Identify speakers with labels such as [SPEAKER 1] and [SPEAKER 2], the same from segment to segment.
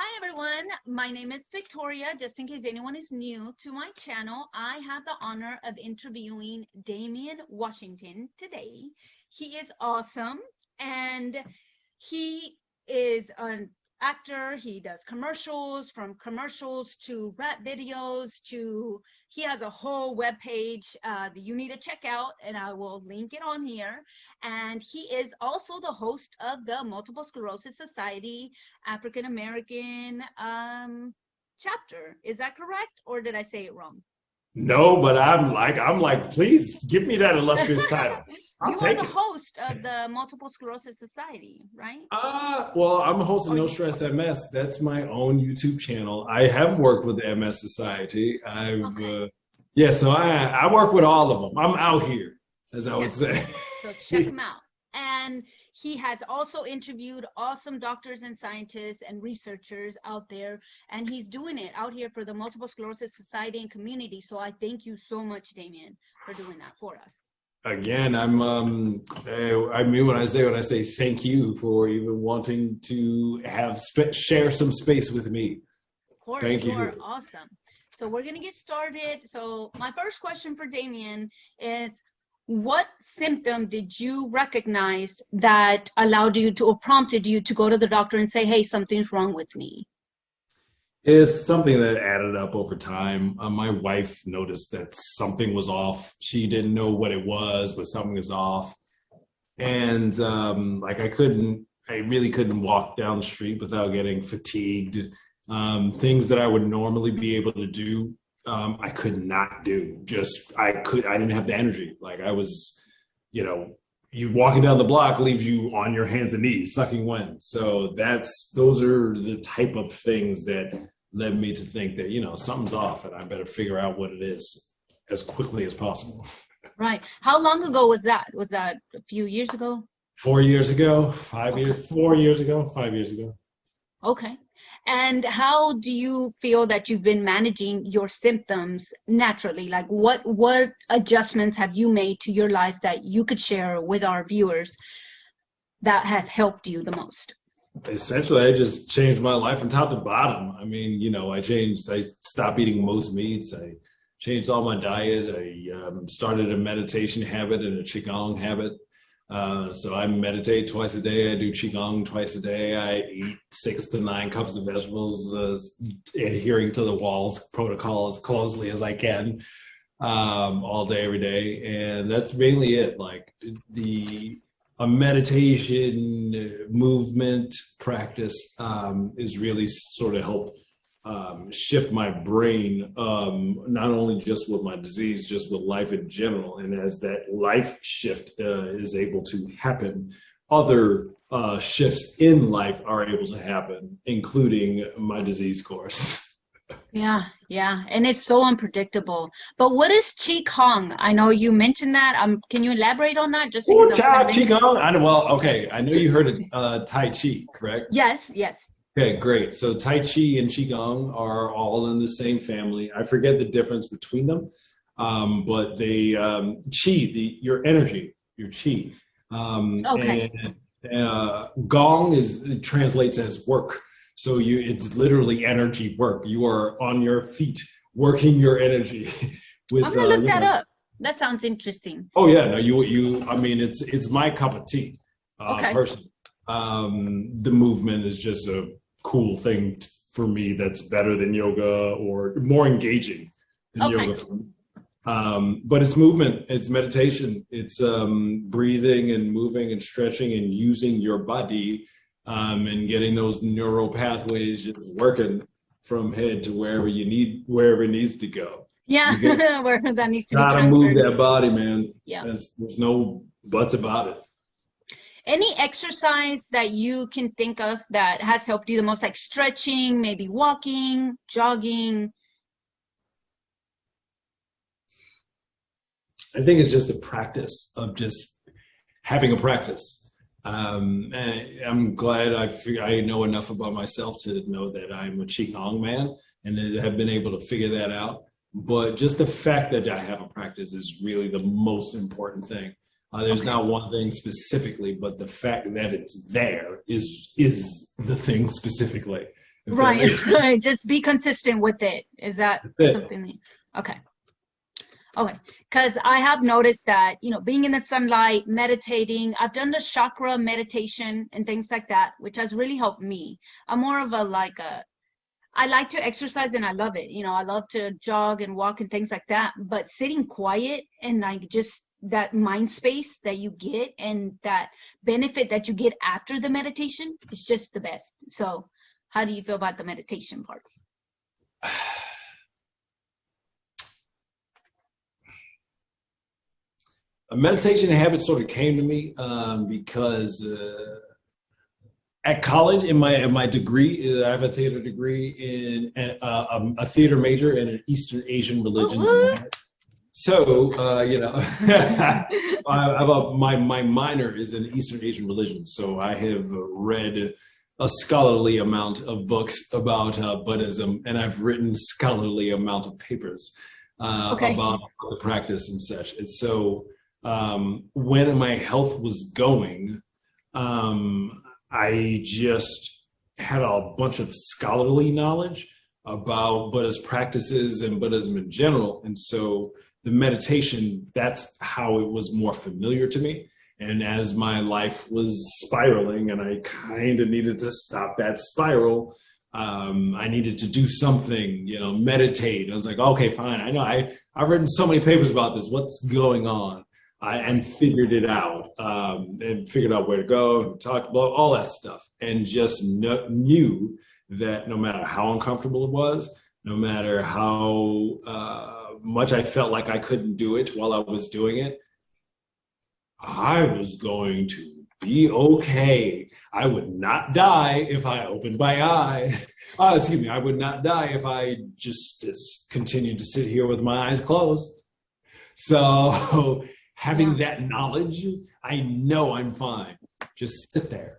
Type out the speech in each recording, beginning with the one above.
[SPEAKER 1] Hi everyone, my name is Victoria. Just in case anyone is new to my channel, I have the honor of interviewing Damien Washington today. He is awesome and he is an actor. He does commercials, from commercials to rap videos to he has a whole web page that you need to check out, and I will link it on here. And he is also the host of the Multiple Sclerosis Society African American chapter. Is that correct, or did I say it wrong?
[SPEAKER 2] No, but I'm like, please give me that illustrious title.
[SPEAKER 1] You are the host of the Multiple Sclerosis Society, right?
[SPEAKER 2] Well, I'm a host of NostressMS. That's my own YouTube channel. I have worked with the MS Society. So I work with all of them. I'm out here, as I would say.
[SPEAKER 1] So check him out. And he has also interviewed awesome doctors and scientists and researchers out there, and he's doing it out here for the Multiple Sclerosis Society and community. So I thank you so much, Damien, for doing that for us.
[SPEAKER 2] Again, I mean when I say thank you for even wanting to share some space with me.
[SPEAKER 1] Of course,
[SPEAKER 2] thank you.
[SPEAKER 1] You are awesome. So we're gonna get started. So my first question for Damien is, what symptom did you recognize that allowed you to, or prompted you to go to the doctor and say, hey, something's wrong with me?
[SPEAKER 2] It's something that added up over time. My wife noticed that something was off. She didn't know what it was, but something was off. And I really couldn't walk down the street without getting fatigued. Things that I would normally be able to do, I could not do. I didn't have the energy. Like I was, you walking down the block leaves you on your hands and knees, sucking wind. So those are the type of things that led me to think that, something's off and I better figure out what it is as quickly as possible.
[SPEAKER 1] Right. How long ago was that? Was that a few years ago?
[SPEAKER 2] 4 years ago, 5 years, 4 years ago, 5 years ago.
[SPEAKER 1] Okay. And how do you feel that you've been managing your symptoms naturally? Like what adjustments have you made to your life that you could share with our viewers that have helped you the most?
[SPEAKER 2] Essentially, I just changed my life from top to bottom. I mean, I stopped eating most meats. I changed all my diet. I started a meditation habit and a Qigong habit. So I meditate twice a day. I do Qigong twice a day. I eat 6 to 9 cups of vegetables, adhering to the Wall's protocol as closely as I can, all day, every day. And that's mainly it. Like a meditation movement practice is really sort of helped shift my brain, not only just with my disease, just with life in general. And as that life shift is able to happen, other shifts in life are able to happen, including my disease course.
[SPEAKER 1] Yeah. And it's so unpredictable. But what is Qigong? I know you mentioned that. Can you elaborate on that? Just because
[SPEAKER 2] Qigong? I know you heard of Tai Chi, correct?
[SPEAKER 1] Yes.
[SPEAKER 2] Okay, great. So Tai Chi and Qigong are all in the same family. I forget the difference between them, but they your energy, your Qi.
[SPEAKER 1] Okay.
[SPEAKER 2] And Gong it translates as work. So it's literally energy work. You are on your feet working your energy. I'm
[SPEAKER 1] gonna look that up. That sounds interesting.
[SPEAKER 2] Oh yeah, no, I mean, it's my cup of tea.
[SPEAKER 1] Okay.
[SPEAKER 2] Personally. The movement is just a cool thing for me that's better than yoga or more engaging than yoga for me. But it's movement, it's meditation, it's breathing and moving and stretching and using your body and getting those neural pathways just working from head to wherever it needs to go.
[SPEAKER 1] Yeah, where that needs to be
[SPEAKER 2] transferred. Gotta move that body, man.
[SPEAKER 1] Yeah.
[SPEAKER 2] There's no buts about it.
[SPEAKER 1] Any exercise that you can think of that has helped you the most, like stretching, maybe walking, jogging?
[SPEAKER 2] I think it's just the practice of just having a practice. I'm glad I know enough about myself to know that I'm a Qigong man and have been able to figure that out. But just the fact that I have a practice is really the most important thing. There's not one thing specifically, but the fact that it's there is the thing specifically. If that makes
[SPEAKER 1] Right, right. Just be consistent with it. Is that
[SPEAKER 2] sense.
[SPEAKER 1] something okay. Okay, because I have noticed that, being in the sunlight, meditating, I've done the chakra meditation and things like that, which has really helped me. I'm more of I like to exercise and I love it. I love to jog and walk and things like that. But sitting quiet and like just that mind space that you get and that benefit that you get after the meditation is just the best. So how do you feel about the meditation part?
[SPEAKER 2] A meditation habit sort of came to me because at college, in my degree, I have a theater degree in a theater major in an Eastern Asian religions. So, my minor is in Eastern Asian religions. So I have read a scholarly amount of books about Buddhism, and I've written scholarly amount of papers about the practice and such. And so when my health was going, I just had a bunch of scholarly knowledge about Buddhist practices and Buddhism in general. And so the meditation, that's how it was more familiar to me. And as my life was spiraling and I kind of needed to stop that spiral, I needed to do something, meditate. I was like, okay, fine. I know I've written so many papers about this. What's going on? And figured it out, and figured out where to go and talk about all that stuff, and just knew that no matter how uncomfortable it was, no matter how much I felt like I couldn't do it while I was doing it, I was going to be okay. I would not die if I opened my eye. I would not die if I just continued to sit here with my eyes closed. So having that knowledge, I know I'm fine. Just sit there.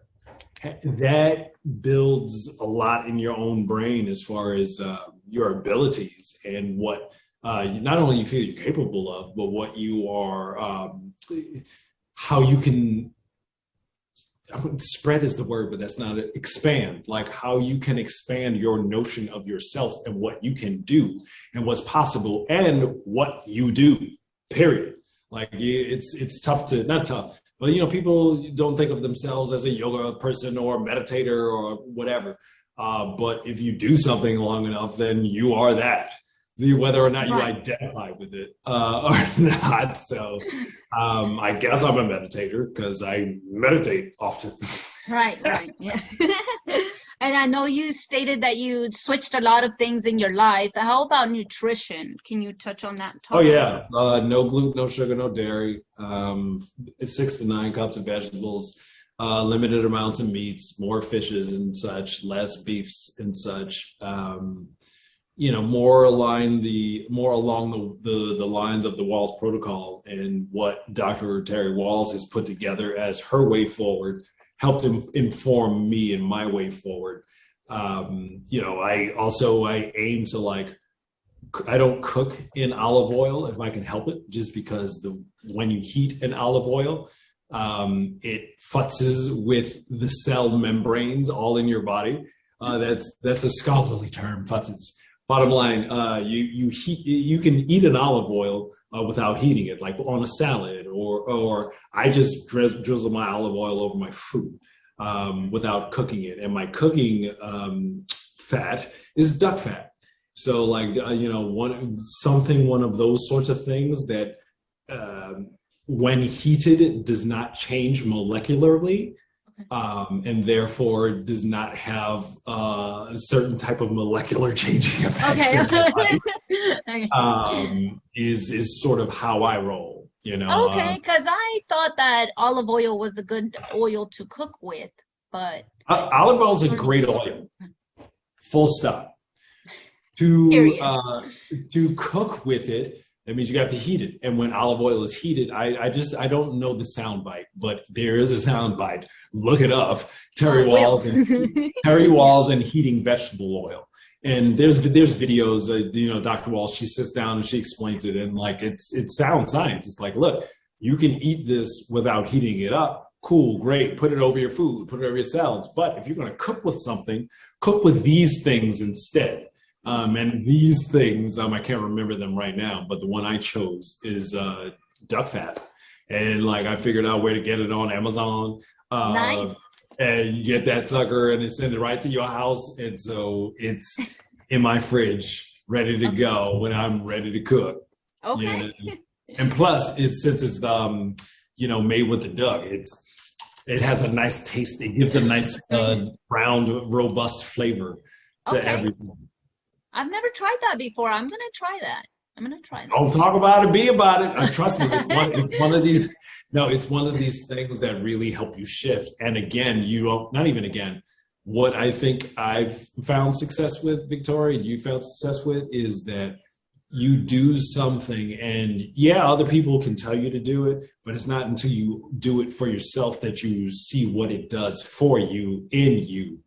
[SPEAKER 2] That builds a lot in your own brain as far as your abilities and what not only you feel you're capable of, but what you are, how you can, spread is the word, but that's not it, expand, like how you can expand your notion of yourself and what you can do and what's possible and what you do, period. Like it's tough to, not tough, but people don't think of themselves as a yoga person or a meditator or whatever. But if you do something long enough, then you are that, whether or not you identify with it or not. So I guess I'm a meditator because I meditate often.
[SPEAKER 1] Right. Yeah. And I know you stated that you switched a lot of things in your life. How about nutrition? Can you touch on that topic?
[SPEAKER 2] Oh, yeah. No gluten, no sugar, no dairy. 6 to 9 cups of vegetables, limited amounts of meats, more fishes and such, less beefs and such. More along the lines of the Walls Protocol and what Dr. Terry Walls has put together as her way forward. Helped inform me in my way forward. I aim to I don't cook in olive oil if I can help it, just because when you heat an olive oil, it futzes with the cell membranes all in your body. That's a scholarly term, futzes. Bottom line, you can eat an olive oil without heating it, like on a salad, or I just drizzle my olive oil over my food without cooking it. And my cooking fat is duck fat. So one of those sorts of things that when heated does not change molecularly. And therefore does not have a certain type of molecular changing effects. Okay. Is sort of how I roll,
[SPEAKER 1] Okay, because I thought that olive oil was a good oil to cook with, but
[SPEAKER 2] olive oil is a great oil. Full stop. To cook with it, that means you have to heat it. And when olive oil is heated, I don't know the sound bite, but there is a sound bite. Look it up. Terry Walls and heating vegetable oil. And there's videos, Dr. Walsh, she sits down and she explains it. And it's sound science. It's like, look, you can eat this without heating it up Cool, great. Put it over your food, put it over your salads. But if you're going to cook with something, cook with these things instead. And these things, I can't remember them right now, but the one I chose is duck fat. And like I figured out where to get it on Amazon.
[SPEAKER 1] Nice.
[SPEAKER 2] And you get that sucker and they send it right to your house. And so it's in my fridge, ready to go when I'm ready to cook.
[SPEAKER 1] Okay.
[SPEAKER 2] And plus, since it's made with the duck, it has a nice taste. It gives a nice round, robust flavor to everything.
[SPEAKER 1] I've never tried that before. I'm gonna try that.
[SPEAKER 2] Don't talk about it, be about it. Trust me, it's one of these. No, it's one of these things that really help you shift. And again, what I think I've found success with, Victoria, you found success with, is that you do something and other people can tell you to do it, but it's not until you do it for yourself that you see what it does for you, in you.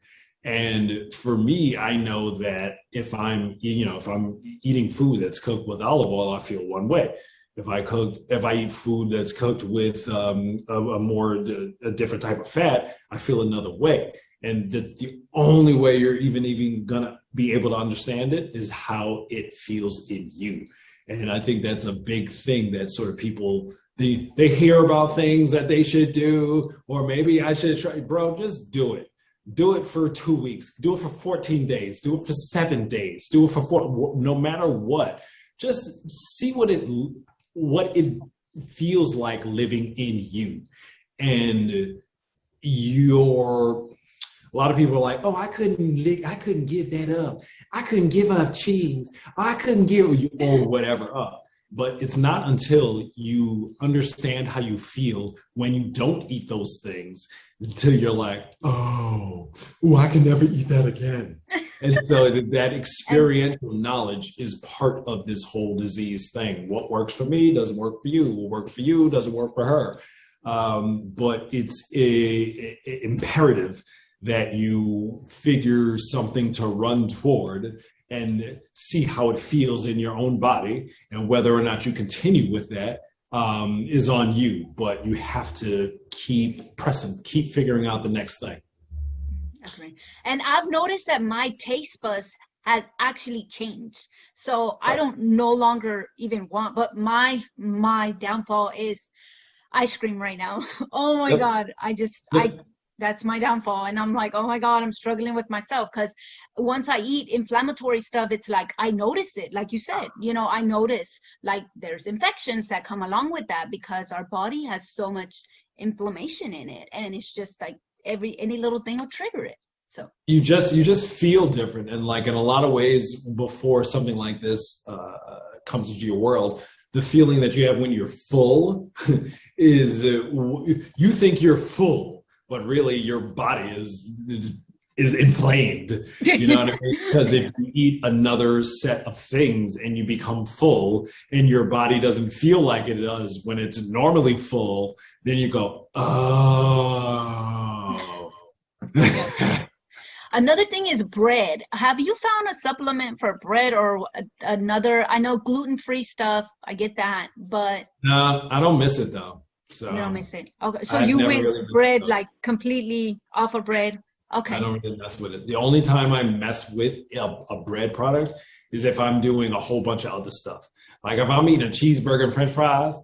[SPEAKER 2] And for me, I know that if I'm eating food that's cooked with olive oil, I feel one way. If I eat food that's cooked with a different type of fat, I feel another way. And the only way you're even gonna be able to understand it is how it feels in you. And I think that's a big thing that sort of people, they hear about things that they should do, or maybe I should try. Bro, just do it. Do it for 2 weeks. Do it for 14 days. Do it for 7 days. Do it for 4. No matter what, just see what it feels like living in you. And a lot of people are like, oh, I couldn't give that up. I couldn't give up cheese. I couldn't give or whatever up. But it's not until you understand how you feel when you don't eat those things until you're like, oh, I can never eat that again. And so that experiential knowledge is part of this whole disease thing. What works for me doesn't work for you. What works for you doesn't work for her. But it's imperative that you figure something to run toward and see how it feels in your own body, and whether or not you continue with that is on you. But you have to keep pressing, keep figuring out the next thing.
[SPEAKER 1] Okay. And I've noticed that my taste buds has actually changed. So I don't no longer even want, but my downfall is ice cream right now. Oh my God. That's my downfall. And I'm like, oh my God, I'm struggling with myself. Because once I eat inflammatory stuff, it's like, I notice it. Like you said, I notice like there's infections that come along with that because our body has so much inflammation in it. And it's just like any little thing will trigger it. So
[SPEAKER 2] you just feel different. And like in a lot of ways, before something like this comes into your world, the feeling that you have when you're full is you think you're full, but really your body is inflamed. You know what I mean? Because if you eat another set of things and you become full and your body doesn't feel like it does when it's normally full, then you go, oh.
[SPEAKER 1] Another thing is bread. Have you found a supplement for bread or another? I know gluten-free stuff. I get that, but
[SPEAKER 2] no, I don't miss it though. So
[SPEAKER 1] you don't miss it. Okay, so you went really bread like completely off of bread. Okay.
[SPEAKER 2] I don't really mess with it. The only time I mess with a bread product is if I'm doing a whole bunch of other stuff. Like if I'm eating a cheeseburger and French fries,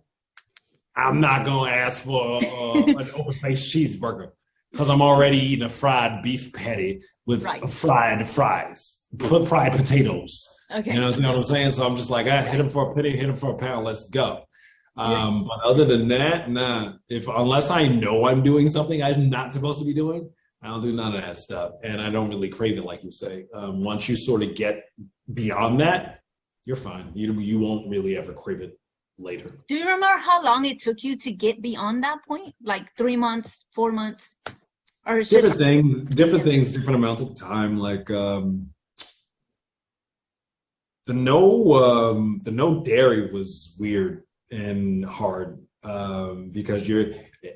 [SPEAKER 2] I'm not going to ask for an open-faced cheeseburger because I'm already eating a fried beef patty with fried fries, fried potatoes.
[SPEAKER 1] Okay.
[SPEAKER 2] You know what I'm saying? So I'm just like, hit them for a penny, hit them for a pound, let's go. But other than that, nah. Unless I know I'm doing something I'm not supposed to be doing, I don't do none of that stuff. And I don't really crave it, like you say. Once you sort of get beyond that, you're fine. You won't really ever crave it later.
[SPEAKER 1] Do you remember how long it took you to get beyond that point? Like 3 months, 4 months? Or it's
[SPEAKER 2] different things, different amounts of time. Like the no dairy was weird and hard because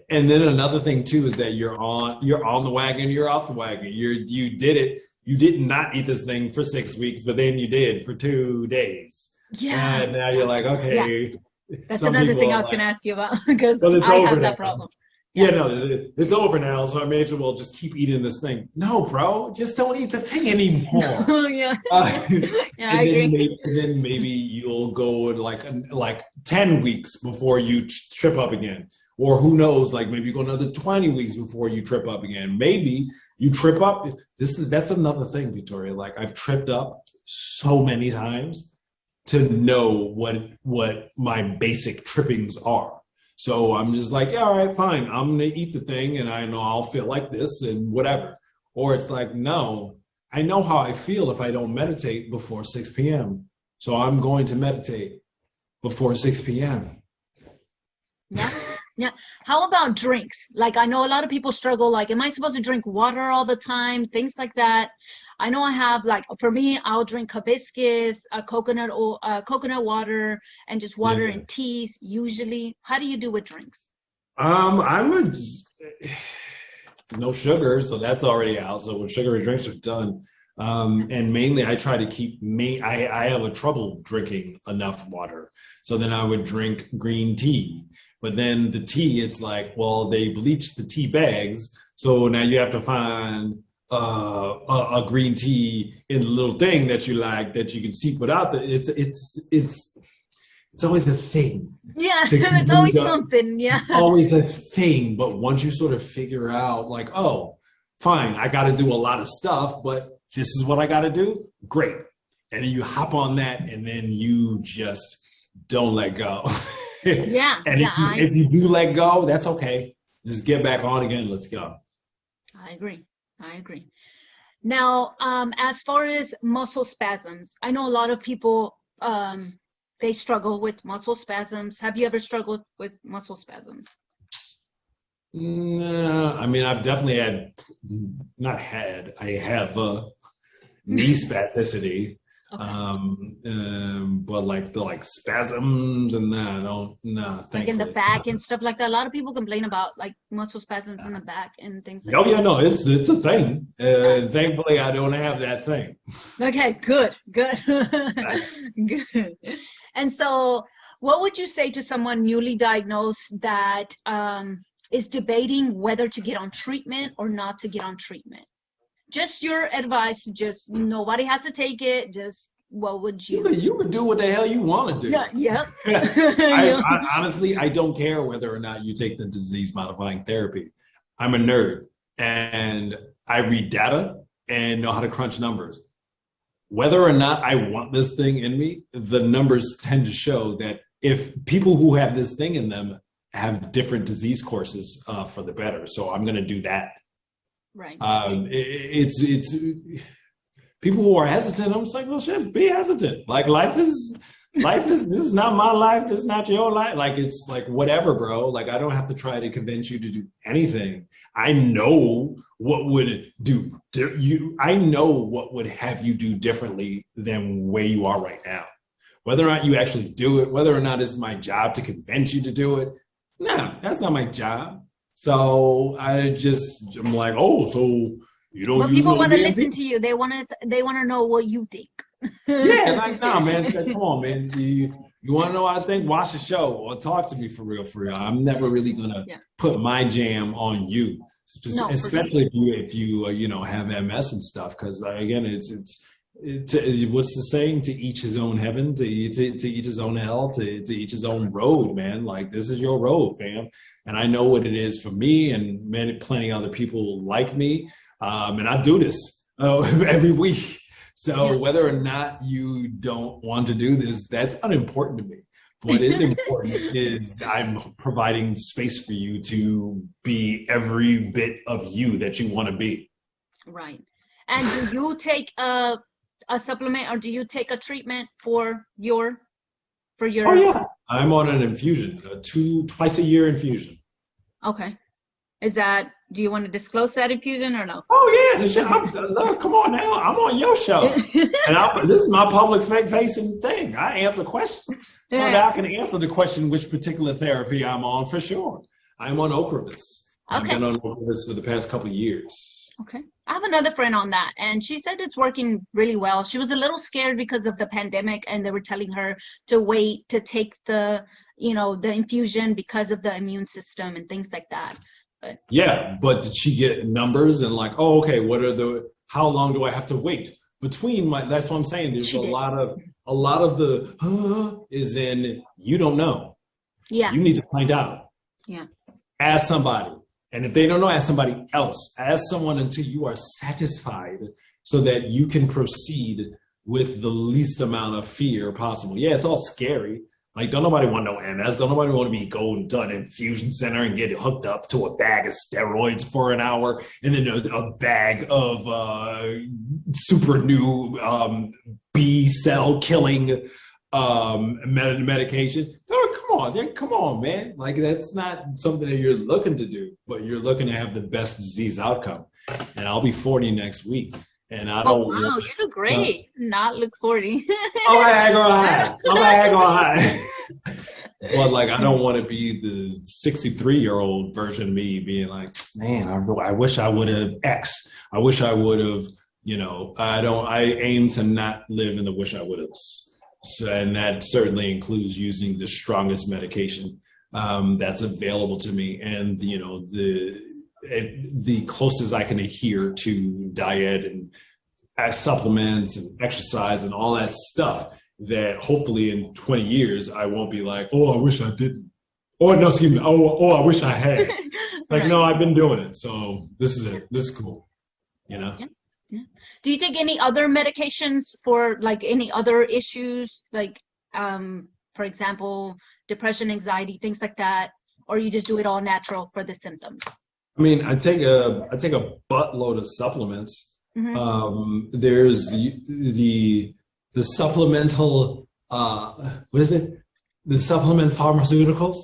[SPEAKER 2] and then another thing too is that you're on the wagon, you're off the wagon. You did not eat this thing for 6 weeks, but then you did for 2 days.
[SPEAKER 1] Yeah.
[SPEAKER 2] And now you're like, okay.
[SPEAKER 1] Yeah. That's another thing I was going to ask you about because I have that problem.
[SPEAKER 2] Yeah, no, it's over now, so I may as well just keep eating this thing. No, bro, just don't eat the thing anymore.
[SPEAKER 1] Yeah. Yeah, I
[SPEAKER 2] And then
[SPEAKER 1] agree.
[SPEAKER 2] maybe you'll go like 10 weeks before you trip up again. Or who knows, like maybe you go another 20 weeks before you trip up again. Maybe you trip up. That's another thing, Victoria. Like I've tripped up so many times to know what my basic trippings are. So I'm just like, yeah, all right, fine. I'm gonna eat the thing and I know I'll feel like this and whatever. Or it's like, no, I know how I feel if I don't meditate before 6 p.m. So I'm going to meditate before 6 p.m.
[SPEAKER 1] Yeah. Yeah. How about drinks? Like I know a lot of people struggle, like, am I supposed to drink water all the time? Things like that. I know I have like, for me, I'll drink hibiscus, coconut water, and just water
[SPEAKER 2] Yeah.
[SPEAKER 1] and teas usually. How do you do with drinks?
[SPEAKER 2] I'm no sugar, so that's already out. So when sugary drinks are done, and mainly I try to keep I have a trouble drinking enough water. So then I would drink green tea. But then the tea, it's like, well, they bleach the tea bags. So now you have to find a green tea in the little thing that you like that you can see without the it's always the thing.
[SPEAKER 1] Yeah, it's always something. Yeah.
[SPEAKER 2] Always a thing. But once you sort of figure out like, oh, fine, I got to do a lot of stuff, but this is what I got to do. Great. And then you hop on that and then you just don't let go.
[SPEAKER 1] Yeah.
[SPEAKER 2] And
[SPEAKER 1] Yeah.
[SPEAKER 2] if you do let go, that's okay. Just get back on again. Let's go.
[SPEAKER 1] I agree. Now, as far as muscle spasms, I know a lot of people, they struggle with muscle spasms. Have you ever struggled with muscle spasms?
[SPEAKER 2] Nah, I mean, I've definitely I have knee spasticity.
[SPEAKER 1] Okay.
[SPEAKER 2] But like the spasms and that, I don't,
[SPEAKER 1] Like in the
[SPEAKER 2] thankfully.
[SPEAKER 1] back and stuff like that. A lot of people complain about like muscle spasms in the back and things like
[SPEAKER 2] Oh
[SPEAKER 1] that.
[SPEAKER 2] yeah, no, it's a thing. Thankfully, I don't have that thing.
[SPEAKER 1] Okay, good. Good. And so what would you say to someone newly diagnosed that is debating whether to get on treatment or not to get on treatment? Just your advice, just nobody has to take it. Just what would you?
[SPEAKER 2] You can do what the hell you want to do.
[SPEAKER 1] Yeah, yep.
[SPEAKER 2] Honestly, I don't care whether or not you take the disease modifying therapy. I'm a nerd and I read data and know how to crunch numbers. Whether or not I want this thing in me, the numbers tend to show that if people who have this thing in them have different disease courses for the better. So I'm going to do that.
[SPEAKER 1] Right.
[SPEAKER 2] It's people who are hesitant. I'm just like, well, shit, be hesitant. Like life is this is not my life. This is not your life. Like it's like whatever, bro. Like I don't have to try to convince you to do anything. I know what would do you. I know what would have you do differently than where you are right now. Whether or not you actually do it, whether or not it's my job to convince you to do it. No, that's not my job. So I'm like, oh, so you don't.
[SPEAKER 1] Well, people want to listen to you. They want to know what you think.
[SPEAKER 2] Yeah, like, nah, man. Come on, man. You want to know what I think? Watch the show or talk to me for real. I'm never really gonna put my jam on you, especially if you have MS and stuff. Because again, it's what's the saying? To each his own heaven, to each his own hell, to each his own road, man. Like this is your road, fam. And I know what it is for me and plenty other people like me. And I do this every week. So whether or not you don't want to do this, that's unimportant to me. What is important is I'm providing space for you to be every bit of you that you want to be.
[SPEAKER 1] Right. And do you take a supplement or do you take a treatment for your? Oh
[SPEAKER 2] yeah, I'm on an infusion, twice a year infusion.
[SPEAKER 1] Okay. Do you want to disclose that infusion or no?
[SPEAKER 2] Oh yeah, come on now, I'm on your show, and this is my public facing thing. I answer questions. So that I can answer the question which particular therapy I'm on for sure. I'm on Ocrevus. I've been on Ocrevus for the past couple of years.
[SPEAKER 1] Okay. I have another friend on that, and she said it's working really well. She was a little scared because of the pandemic, and they were telling her to wait to take the infusion because of the immune system and things like that.
[SPEAKER 2] Yeah, but did she get numbers and like, oh, okay, how long do I have to wait between that's what I'm saying. There's
[SPEAKER 1] She did.
[SPEAKER 2] a lot of the is in you don't know.
[SPEAKER 1] Yeah.
[SPEAKER 2] You need to find out.
[SPEAKER 1] Yeah.
[SPEAKER 2] Ask somebody. And if they don't know, ask somebody else. Ask someone until you are satisfied so that you can proceed with the least amount of fear possible. Yeah, it's all scary. Like, don't nobody want no MS. Don't nobody want to be going to an infusion center and get hooked up to a bag of steroids for an hour and then a bag of super new B cell killing medication. Oh, come on, man. Like, that's not something that you're looking to do, but you're looking to have the best disease outcome. And I'll be 40 next week. And I don't.
[SPEAKER 1] Oh, wow, you look great. Not look 40.
[SPEAKER 2] Oh, I go high. But like, I don't want to be the 63-year-old version of me being like, man, I wish I would have X. I wish I would have, I aim to not live in the wish I would have. So, and that certainly includes using the strongest medication that's available to me. And, the closest I can adhere to diet and supplements and exercise and all that stuff that hopefully in 20 years, I won't be like, oh, I wish I didn't. Oh, no, excuse me. Oh, I wish I had. Like, right. No, I've been doing it. So this is it. This is cool. Yeah.
[SPEAKER 1] Yeah. Do you take any other medications for like any other issues? Like, for example, depression, anxiety, things like that? Or you just do it all natural for the symptoms?
[SPEAKER 2] I mean, I take a buttload of supplements. Mm-hmm. There's the supplemental, what is it? The supplement pharmaceuticals.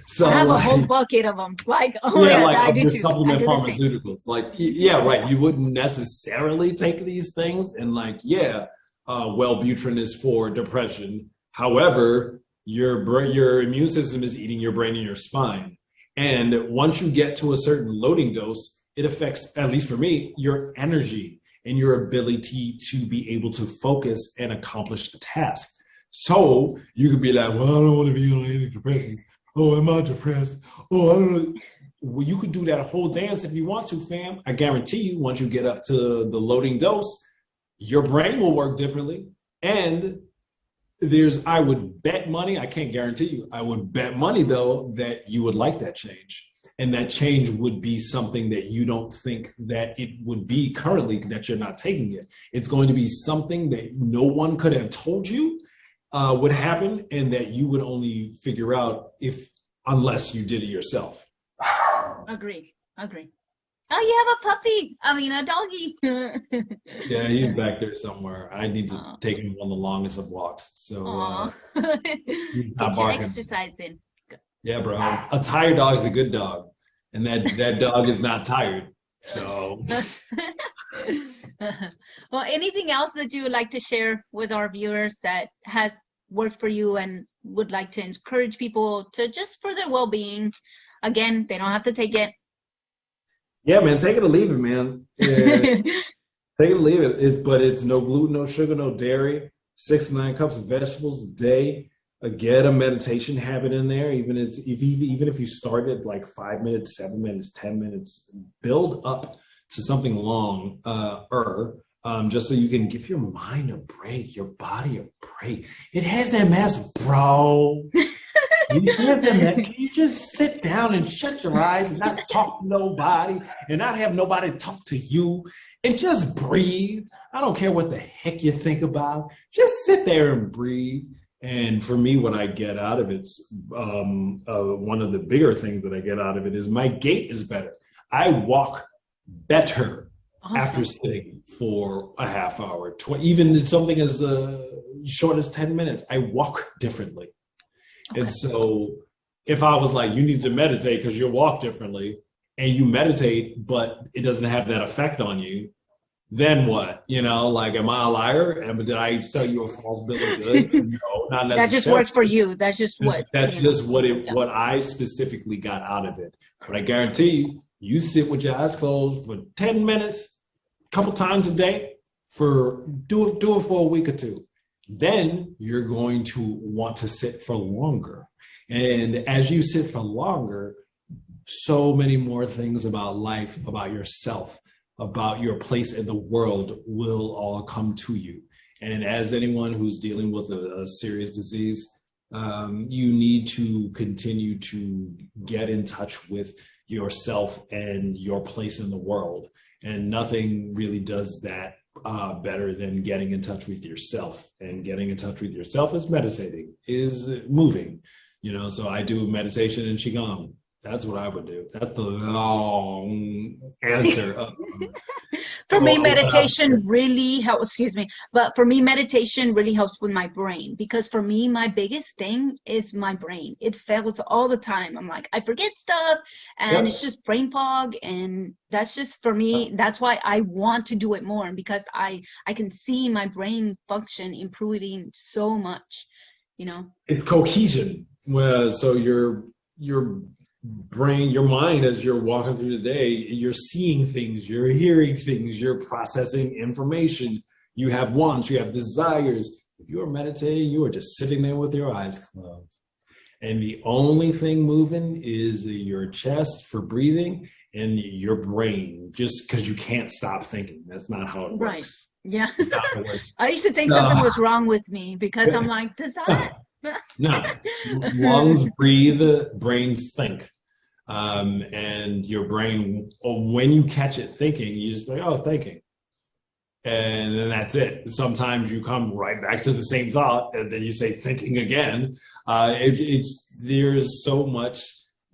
[SPEAKER 2] So
[SPEAKER 1] I have a whole bucket of them. Like, oh yeah,
[SPEAKER 2] like
[SPEAKER 1] I do
[SPEAKER 2] the
[SPEAKER 1] too.
[SPEAKER 2] supplement pharmaceuticals. Like, yeah, right. You wouldn't necessarily take these things, and like, Wellbutrin is for depression. However, your immune system is eating your brain and your spine. And once you get to a certain loading dose, it affects, at least for me, your energy and your ability to be able to focus and accomplish a task. So you could be like, well, I don't want to be on antidepressants. Oh, am I depressed? Oh, I don't know. Well, you could do that whole dance if you want to, fam. I guarantee you, once you get up to the loading dose, your brain will work differently. And I would bet money, I can't guarantee you, I would bet money though that you would like that change. And that change would be something that you don't think that it would be currently, that you're not taking it. It's going to be something that no one could have told you would happen, and that you would only figure out unless you did it yourself.
[SPEAKER 1] Agree. Oh, you have a puppy. I mean, a doggy.
[SPEAKER 2] Yeah, he's back there somewhere. I need to take him on the longest of walks. So
[SPEAKER 1] he's not barking. Get your exercise in.
[SPEAKER 2] Yeah, bro. A tired dog is a good dog, and that dog is not tired. So.
[SPEAKER 1] Well, anything else that you would like to share with our viewers that has worked for you and would like to encourage people to just for their well-being? Again, they don't have to take it.
[SPEAKER 2] Yeah, man, take it or leave it, man. Yeah. Take it or leave it. But it's no gluten, no sugar, no dairy, 6 to 9 cups of vegetables a day. Get a meditation habit in there. Even if you start at like 5 minutes, 7 minutes, 10 minutes, build up to something long, just so you can give your mind a break, your body a break. It has MS, bro. Can you just sit down and shut your eyes and not talk to nobody and not have nobody talk to you and just breathe? I don't care what the heck you think about. Just sit there and breathe. And for me, what I get out of it's one of the bigger things that I get out of it is my gait is better. I walk better after sitting for a half hour, even something as short as 10 minutes. I walk differently. Okay. And so if I was like, you need to meditate because you walk differently, and you meditate, but it doesn't have that effect on you, then what? Like, am I a liar? Did I sell you a false bill of goods? No, not necessarily.
[SPEAKER 1] That just worked for you. That's just what.
[SPEAKER 2] That's just what I specifically got out of it. But I guarantee you sit with your eyes closed for 10 minutes, a couple times a day, do it for a week or two. Then you're going to want to sit for longer. And as you sit for longer, so many more things about life, about yourself, about your place in the world will all come to you. And as anyone who's dealing with a serious disease, you need to continue to get in touch with yourself and your place in the world. And nothing really does that better than getting in touch with yourself. And getting in touch with yourself is meditating, is moving. So I do meditation and Qigong. That's what I would do. That's the long answer.
[SPEAKER 1] For me, meditation really helps, excuse me, but for me, meditation really helps with my brain, because for me, my biggest thing is my brain. It fails all the time. I'm like, I forget stuff, and it's just brain fog. And that's just, for me, that's why I want to do it more, because I can see my brain function improving so much,
[SPEAKER 2] It's cohesion. So your brain, your mind, as you're walking through the day, you're seeing things, you're hearing things, you're processing information. You have wants, you have desires. If you are meditating, you are just sitting there with your eyes closed. And the only thing moving is your chest for breathing and your brain, just because you can't stop thinking. That's not how it works.
[SPEAKER 1] Right. Yeah. I used to think something was wrong with me, because I'm like, does that?
[SPEAKER 2] No. Lungs breathe, brains think. And your brain, when you catch it thinking, you just like, oh, thinking. And then that's it. Sometimes you come right back to the same thought, and then you say thinking again. There's so much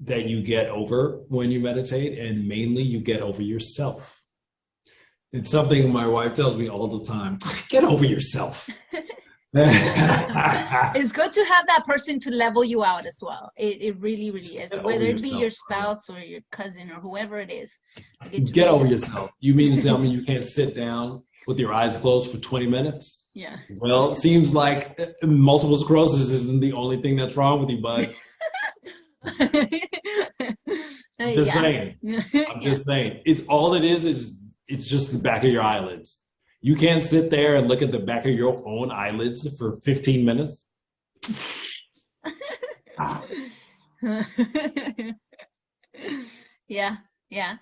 [SPEAKER 2] that you get over when you meditate, and mainly you get over yourself. It's something my wife tells me all the time. Get over yourself.
[SPEAKER 1] It's good to have that person to level you out as well. It really, really is. Whether it be your spouse or your cousin or whoever it is.
[SPEAKER 2] Get over yourself. You mean to tell me you can't sit down with your eyes closed for 20 minutes?
[SPEAKER 1] Yeah.
[SPEAKER 2] Well, it seems like multiple sclerosis isn't the only thing that's wrong with you, bud. Just saying. I'm just saying. It's all it is it's just the back of your eyelids. You can't sit there and look at the back of your own eyelids for 15 minutes.
[SPEAKER 1] Yeah.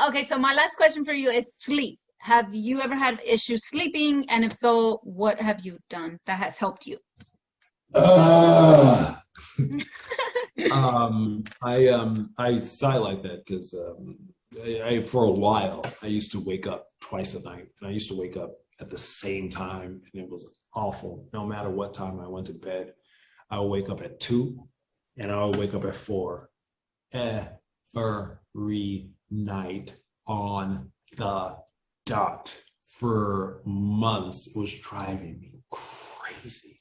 [SPEAKER 1] Okay, so my last question for you is sleep. Have you ever had issues sleeping? And if so, what have you done that has helped you?
[SPEAKER 2] I sigh like that because for a while I used to wake up twice a night, and I used to wake up at the same time, and it was awful. No matter what time I went to bed, I would wake up at 2 and I would wake up at 4 every night on the dot for months. It was driving me crazy.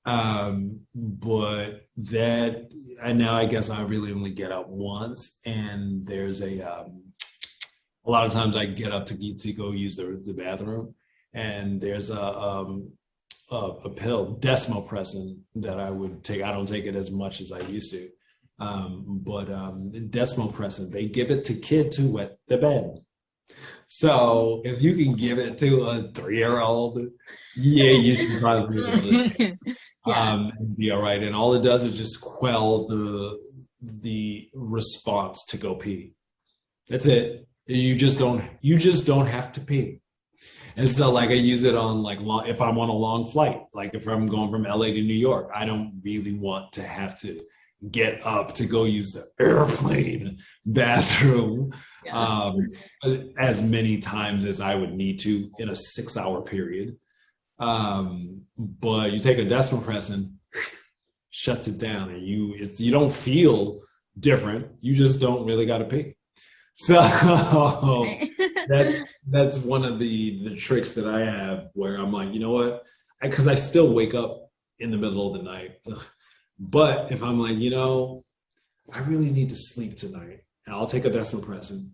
[SPEAKER 2] But that, and now I guess I really only get up once, and there's a lot of times I get up to go use the bathroom, and there's a pill, desmopressin, that I would take. I don't take it as much as I used to, but desmopressin, they give it to kids who wet the bed. So if you can give it to a 3-year-old, yeah, you should probably be able to be all right. And all it does is just quell the response to go pee. That's it. You just don't have to pee. And so like I use it on if I'm on a long flight, like if I'm going from LA to New York, I don't really want to have to get up to go use the airplane bathroom as many times as I would need to in a 6-hour period. But you take a desmopressin, shuts it down, and you don't feel different. You just don't really got to pee. So that's one of the tricks that I have, where I'm like, you know what? Because I still wake up in the middle of the night. But if I'm like, I really need to sleep tonight, and I'll take a desmopressin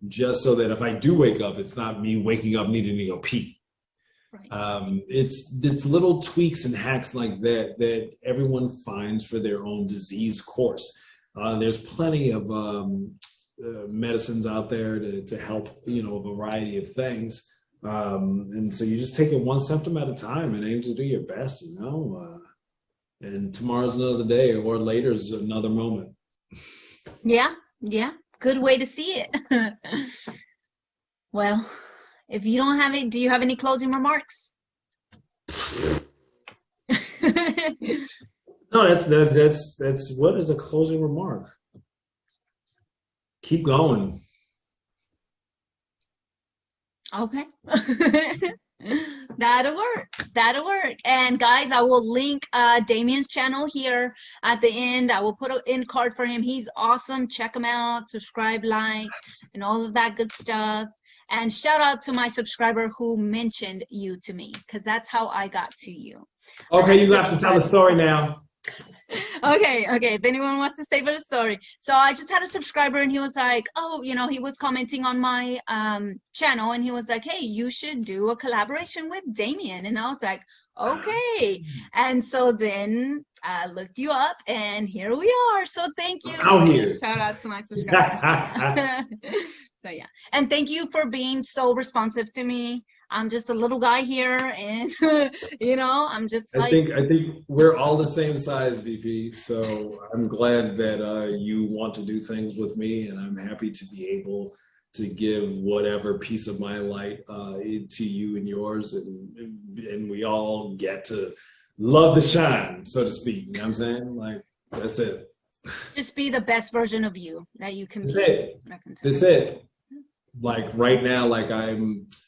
[SPEAKER 2] just so that if I do wake up, it's not me waking up needing to go pee. Right. It's little tweaks and hacks like that everyone finds for their own disease course. There's plenty of medicines out there to help, a variety of things. And so you just take it one symptom at a time and aim to do your best, and tomorrow's another day, or later's another moment.
[SPEAKER 1] Yeah, yeah. Good way to see it. Well, if you don't have it, do you have any closing remarks?
[SPEAKER 2] No, that's what is a closing remark? Keep going.
[SPEAKER 1] Okay. That'll work. That'll work. And guys, I will link Damien's channel here at the end. I will put an in card for him. He's awesome. Check him out. Subscribe, like, and all of that good stuff. And shout out to my subscriber who mentioned you to me, because that's how I got to you.
[SPEAKER 2] Okay, you have to tell the story now.
[SPEAKER 1] Okay, if anyone wants to say the story. So I just had a subscriber and he was like, oh, you know, he was commenting on my channel and he was like, hey, you should do a collaboration with Damien. And I was like, okay. And so then I looked you up and here we are. So thank you.
[SPEAKER 2] Out here.
[SPEAKER 1] Shout out to my subscribers. So yeah, and thank you for being so responsive to me. I'm just a little guy here, and you know, I'm just like.
[SPEAKER 2] I think we're all the same size, VP. So I'm glad that you want to do things with me, and I'm happy to be able to give whatever piece of my light to you and yours, and we all get to love the shine, so to speak. You know what I'm saying? Like, that's it.
[SPEAKER 1] Just be the best version of you that you can be.
[SPEAKER 2] That's it. That's it. Like right now, like once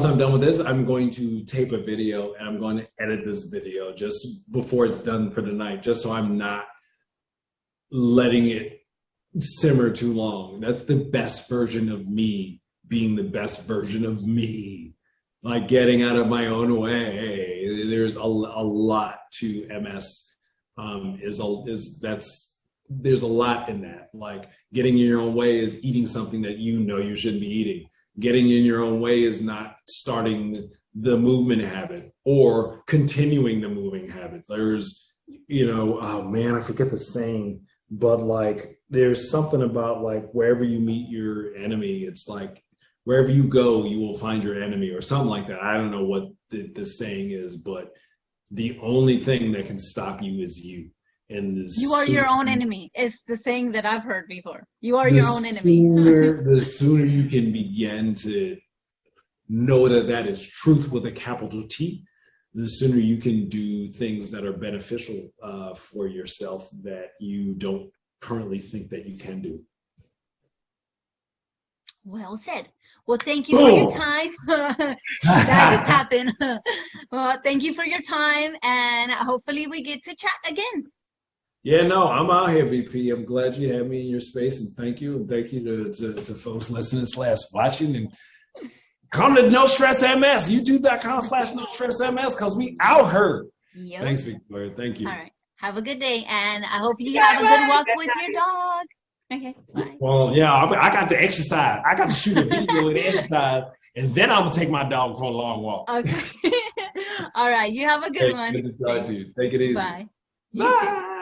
[SPEAKER 2] I'm done with this, I'm going to tape a video and I'm going to edit this video just before it's done for the night, just so I'm not letting it simmer too long. That's the best version of me being the best version of me, like getting out of my own way. There's a lot to MS. There's a lot in that. Like getting in your own way is eating something that you know you shouldn't be eating. Getting in your own way is not starting the movement habit or continuing the moving habit. There's, you know, oh man, I forget the saying, but like there's something about like wherever you meet your enemy, it's like wherever you go, you will find your enemy or something like that. I don't know what the saying is, but the only thing that can stop you is you. And
[SPEAKER 1] you are your own enemy. It's the saying that I've heard before. You are your own enemy.
[SPEAKER 2] The sooner you can begin to know that that is truth with a capital T, the sooner you can do things that are beneficial for yourself that you don't currently think that you can do.
[SPEAKER 1] Well said. Well, thank you for your time. That just happened. Well, thank you for your time, and hopefully we get to chat again.
[SPEAKER 2] Yeah, no, I'm out here, VP. I'm glad you had me in your space, and thank you. And thank you to folks listening / watching. And come to NostressMS, youtube.com/NostressMS, because we out here.
[SPEAKER 1] Yep.
[SPEAKER 2] Thanks, Victoria. Thank you.
[SPEAKER 1] All right. Have a good day, and I hope you have a good walk with your dog. Okay, bye.
[SPEAKER 2] Well, yeah, I got to exercise. I got to shoot a video and exercise, and then I'm going to take my dog for a long walk.
[SPEAKER 1] Okay. All right. You have a good one.
[SPEAKER 2] Good to talk to you. Take it easy.
[SPEAKER 1] Bye.
[SPEAKER 2] Bye.